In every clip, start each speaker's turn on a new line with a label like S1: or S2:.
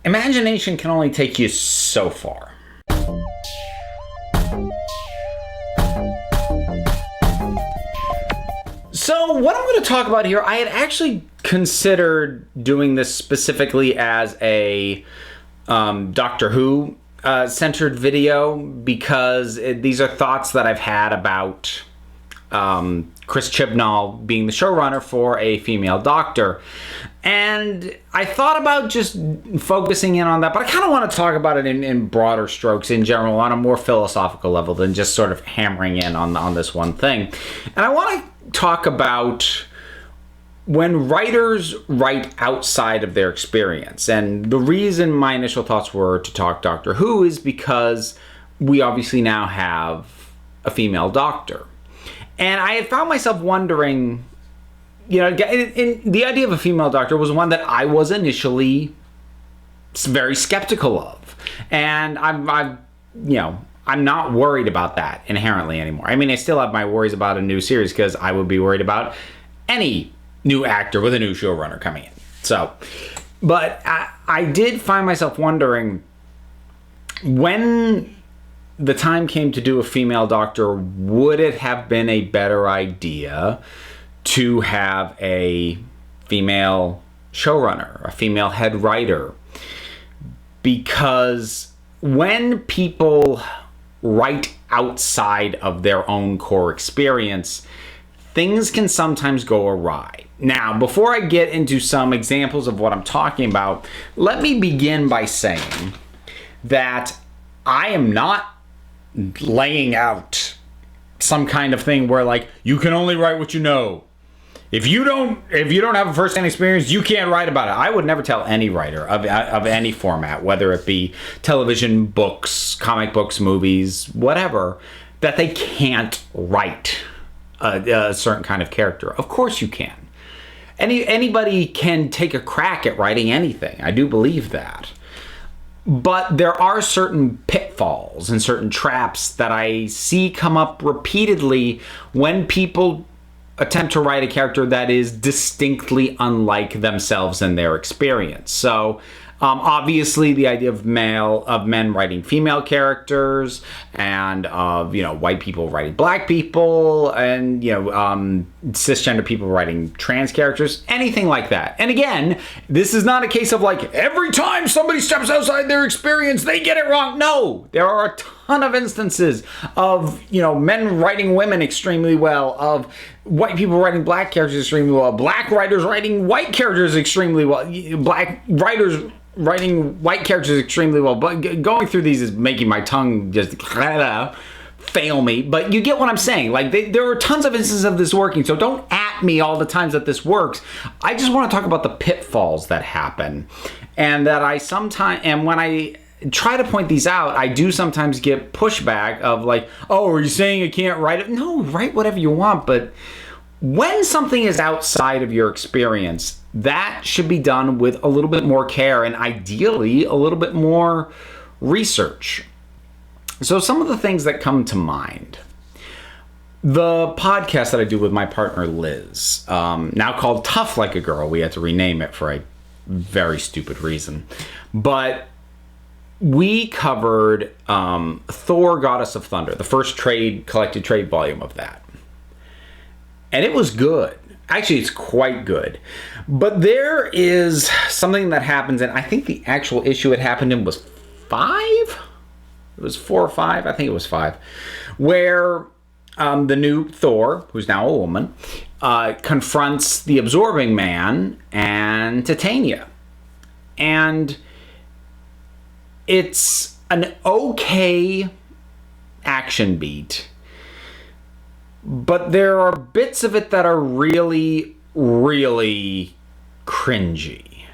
S1: imagination can only take you so far. So what I'm going to talk about here, I had actually considered doing this specifically as a Doctor Who centered video, because these are thoughts that I've had about Chris Chibnall being the showrunner for a female Doctor. And I thought about just focusing in on that, but I kind of want to talk about it in broader strokes in general, on a more philosophical level than just sort of hammering in on this one thing. And I want to talk about when writers write outside of their experience. And the reason my initial thoughts were to talk Doctor Who is because we obviously now have a female Doctor. And I had found myself wondering, you know, the idea of a female Doctor was one that I was initially very skeptical of. And I'm not worried about that inherently anymore. I mean, I still have my worries about a new series, because I would be worried about any new actor with a new showrunner coming in. So, but I did find myself wondering, when the time came to do a female Doctor, would it have been a better idea to have a female showrunner, a female head writer? Because when people write outside of their own core experience, things can sometimes go awry. Now, before I get into some examples of what I'm talking about, let me begin by saying that I am not laying out some kind of thing where, like, you can only write what you know. If you don't have a first-hand experience, you can't write about it. I would never tell any writer of any format, whether it be television, books, comic books, movies, whatever, that they can't write a certain kind of character. Of course you can. Anybody can take a crack at writing anything. I do believe that. But there are certain pitfalls and certain traps that I see come up repeatedly when people attempt to write a character that is distinctly unlike themselves and their experience. So obviously the idea of men writing female characters, and of, you know, white people writing black people, and, you know, cisgender people writing trans characters, anything like that. And again, this is not a case of like every time somebody steps outside their experience they get it wrong. No, there are a ton of instances of, you know, men writing women extremely well, of white people writing black characters extremely well, black writers writing white characters extremely well, black writers writing white characters extremely well. But going through these is making my tongue just fail me. But you get what I'm saying. Like, there are tons of instances of this working, so don't at me all the times that this works. I just want to talk about the pitfalls that happen, and that and when I try to point these out, I do sometimes get pushback of like, oh, are you saying you can't write it? No, write whatever you want, but when something is outside of your experience, that should be done with a little bit more care, and ideally a little bit more research. So some of the things that come to mind. The podcast that I do with my partner Liz, now called Tough Like a Girl. We had to rename it for a very stupid reason. But we covered Thor, Goddess of Thunder, the first collected trade volume of that. And it was good. Actually, it's quite good. But there is something that happens, and I think the actual issue it happened in was 5? It was 4 or 5? I think it was 5. Where the new Thor, who's now a woman, confronts the Absorbing Man and Titania. And it's an okay action beat, but there are bits of it that are really, really cringy.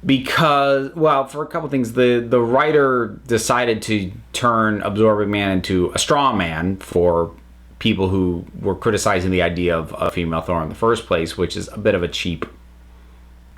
S1: Because, well, for a couple things, the writer decided to turn Absorbing Man into a straw man for people who were criticizing the idea of a female Thor in the first place, which is a bit of a cheap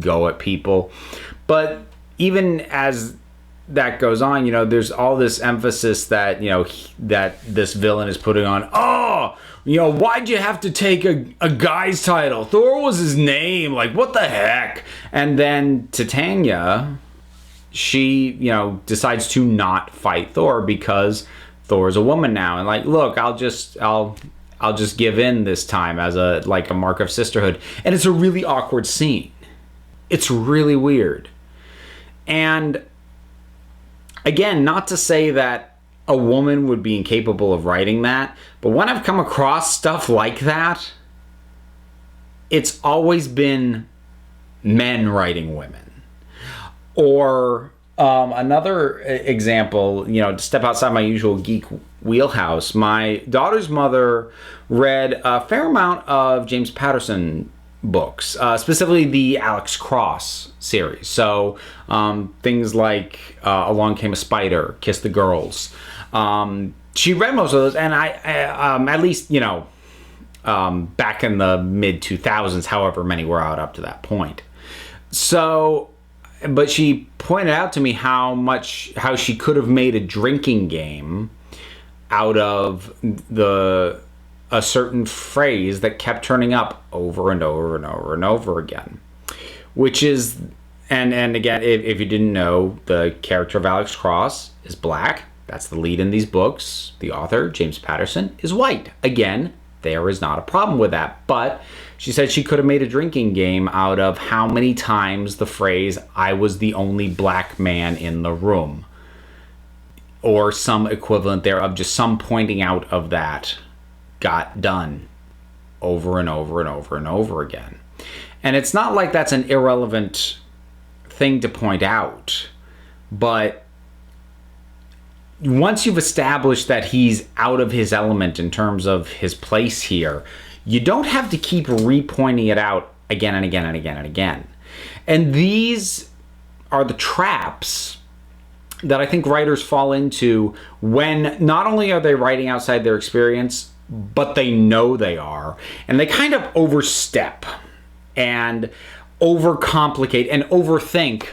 S1: go at people. But even as that goes on, you know, there's all this emphasis that, you know, that this villain is putting on, oh, you know, why'd you have to take a guy's title? Thor was his name. Like, what the heck? And then Titania she, decides to not fight Thor because Thor's a woman now, and like, look, I'll just give in this time as a mark of sisterhood. And it's a really awkward scene. It's really weird. And again, not to say that a woman would be incapable of writing that, but when I've come across stuff like that, it's always been men writing women. Or another example, to step outside my usual geek wheelhouse, my daughter's mother read a fair amount of James Patterson books, specifically the Alex Cross series. So things like Along Came a Spider, Kiss the Girls. She read most of those, and I at least, back in the mid-2000s, however many were out up to that point. So, but she pointed out to me how she could have made a drinking game out of a certain phrase that kept turning up over and over and over and over again, which is, and again, if you didn't know, the character of Alex Cross is black. That's the lead in these books. The author, James Patterson, is white. Again, there is not a problem with that. But she said she could have made a drinking game out of how many times the phrase, "I was the only black man in the room," or some equivalent thereof, just some pointing out of that, got done over and over and over and over again. And it's not like that's an irrelevant thing to point out, but once you've established that he's out of his element in terms of his place here, you don't have to keep repointing it out again and again and again and again. And these are the traps that I think writers fall into when not only are they writing outside their experience, but they know they are, and they kind of overstep and overcomplicate and overthink.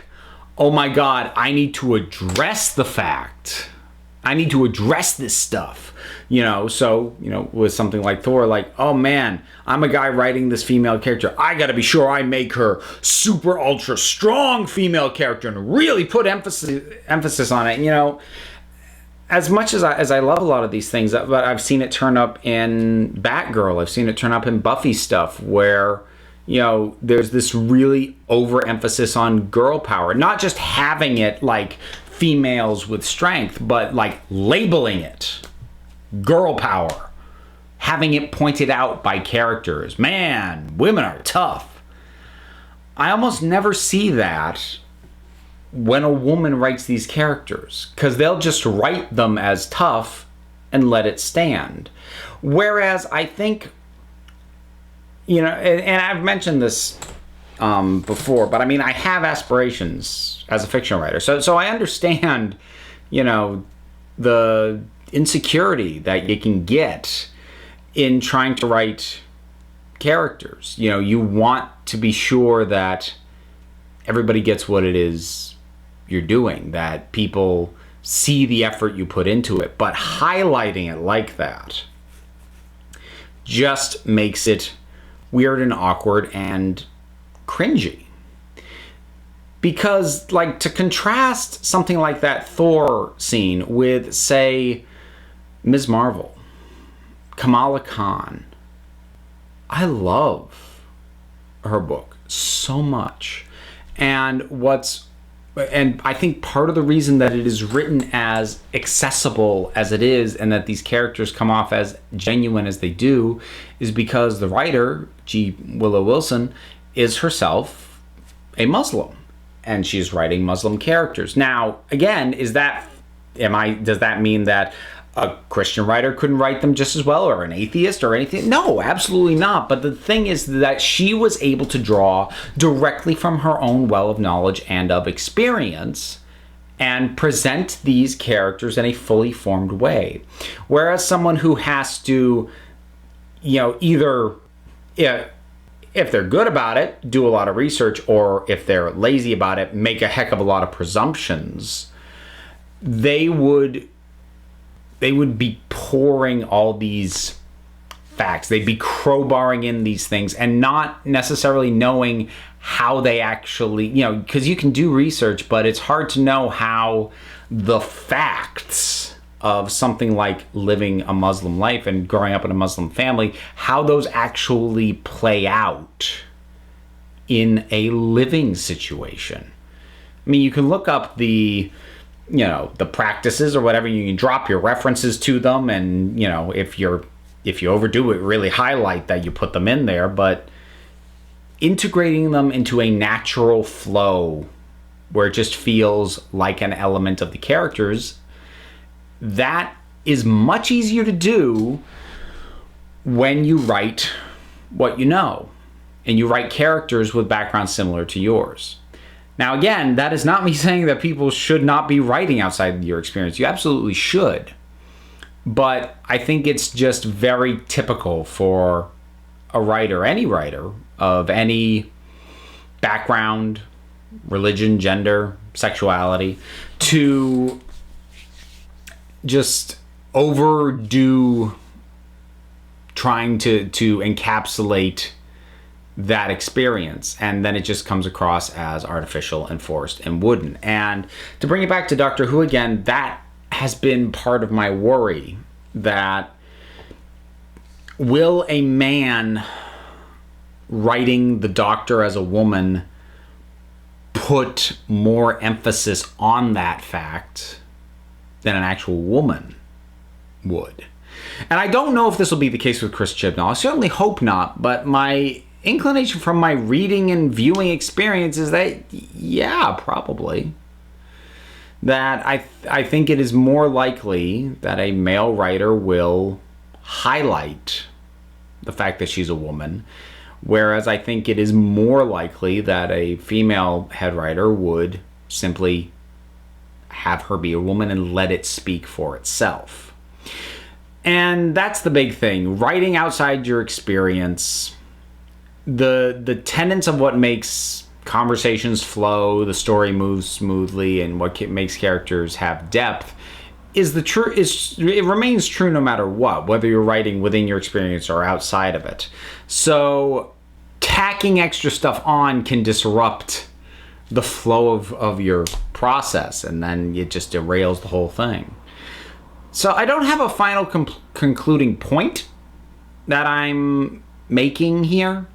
S1: Oh my God, I need to address the fact. I need to address this stuff. So, with something like Thor, like, oh man, I'm a guy writing this female character. I gotta be sure I make her super ultra strong female character and really put emphasis on it. As much as I love a lot of these things, but I've seen it turn up in Batgirl. I've seen it turn up in Buffy stuff where, there's this really overemphasis on girl power. Not just having it like females with strength, but like labeling it girl power. Having it pointed out by characters. Man, women are tough. I almost never see that when a woman writes these characters, because they'll just write them as tough and let it stand. Whereas I think, and I've mentioned this before, but I mean, I have aspirations as a fiction writer. So I understand, the insecurity that you can get in trying to write characters. You want to be sure that everybody gets what it is you're doing, that people see the effort you put into it, but highlighting it like that just makes it weird and awkward and cringy. Because, like, to contrast something like that Thor scene with, say, Ms. Marvel, Kamala Khan, I love her book so much. And I think part of the reason that it is written as accessible as it is, and that these characters come off as genuine as they do, is because the writer, G. Willow Wilson, is herself a Muslim, and she's writing Muslim characters. Now, again, does that mean that a Christian writer couldn't write them just as well, or an atheist or anything? No, absolutely not. But the thing is that she was able to draw directly from her own well of knowledge and of experience and present these characters in a fully formed way. Whereas someone who has to, either, if they're good about it, do a lot of research, or if they're lazy about it, make a heck of a lot of presumptions, they would be pouring all these facts. They'd be crowbarring in these things and not necessarily knowing how they actually, because you can do research, but it's hard to know how the facts of something like living a Muslim life and growing up in a Muslim family, how those actually play out in a living situation. I mean, you can look up the practices or whatever, you can drop your references to them, and if you overdo it, really highlight that you put them in there, but integrating them into a natural flow where it just feels like an element of the characters, that is much easier to do when you write what you know and you write characters with backgrounds similar to yours. Now, again, that is not me saying that people should not be writing outside your experience. You absolutely should. But I think it's just very typical for a writer, any writer of any background, religion, gender, sexuality, to just overdo trying to encapsulate that experience, and then it just comes across as artificial and forced and wooden. And to bring it back to Doctor Who again, that has been part of my worry, that will a man writing the Doctor as a woman put more emphasis on that fact than an actual woman would? And I don't know if this will be the case with Chris Chibnall. I certainly hope not, but my inclination from my reading and viewing experience is that, yeah, probably. That I think it is more likely that a male writer will highlight the fact that she's a woman, whereas I think it is more likely that a female head writer would simply have her be a woman and let it speak for itself. And that's the big thing. Writing outside your experience, the tenets of what makes conversations flow, the story moves smoothly, and what makes characters have depth it remains true no matter what, whether you're writing within your experience or outside of it. So tacking extra stuff on can disrupt the flow of your process, and then it just derails the whole thing. So I don't have a final concluding point that I'm making here,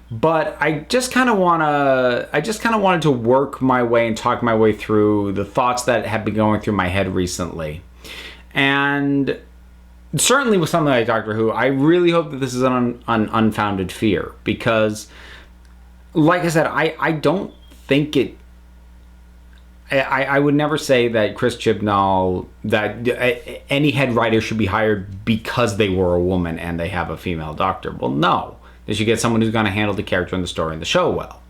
S1: but I just kind of wanted to work my way and talk my way through the thoughts that have been going through my head recently. And certainly with something like Doctor Who, I really hope that this is an unfounded fear, because, like I said, I don't think it... I would never say that Chris Chibnall, that any head writer should be hired because they were a woman and they have a female doctor. Well, no. They should get someone who's going to handle the character and the story and the show well.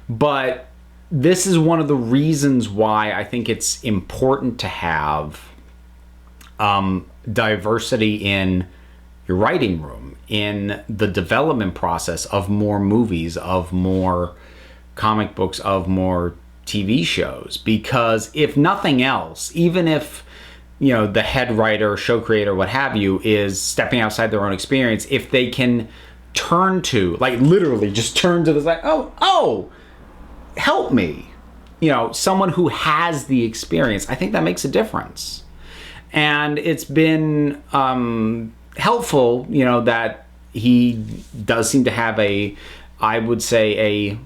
S1: But this is one of the reasons why I think it's important to have diversity in your writing room, in the development process of more movies, of more comic books, of more TV shows. Because if nothing else, even if the head writer, show creator, what have you, is stepping outside their own experience, if they can turn to, like, literally just turn to the side, oh, help me, someone who has the experience, I think that makes a difference. And it's been helpful, that he does seem to have I would say a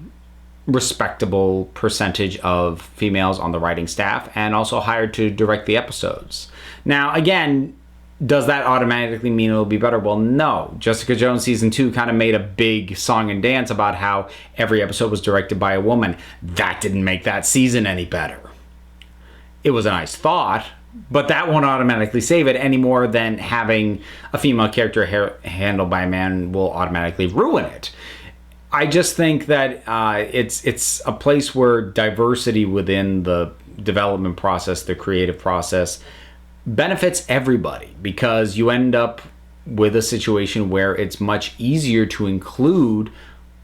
S1: respectable percentage of females on the writing staff, and also hired to direct the episodes. Now, again, does that automatically mean it'll be better? Well, no. Jessica Jones season 2 kind of made a big song and dance about how every episode was directed by a woman. That didn't make that season any better. It was a nice thought, but that won't automatically save it any more than having a female character handled by a man will automatically ruin it. I just think that it's a place where diversity within the development process, the creative process, benefits everybody, because you end up with a situation where it's much easier to include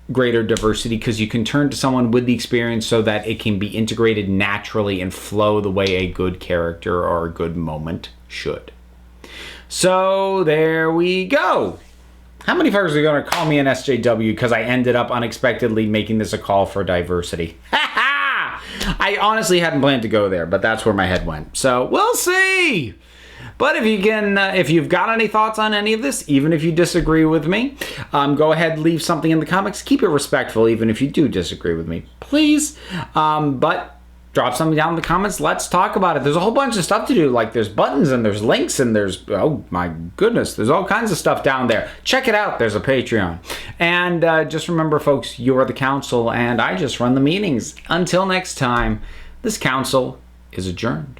S1: greater diversity, because you can turn to someone with the experience so that it can be integrated naturally and flow the way a good character or a good moment should. So there we go. How many folks are going to call me an SJW because I ended up unexpectedly making this a call for diversity? I honestly hadn't planned to go there, but that's where my head went. So we'll see. But if you can, if you've got any thoughts on any of this, even if you disagree with me, go ahead, leave something in the comments. Keep it respectful, even if you do disagree with me, please. But drop something down in the comments. Let's talk about it. There's a whole bunch of stuff to do. Like there's buttons and there's links and there's, oh my goodness, there's all kinds of stuff down there. Check it out. There's a Patreon. And just remember, folks, you're the council and I just run the meetings. Until next time, this council is adjourned.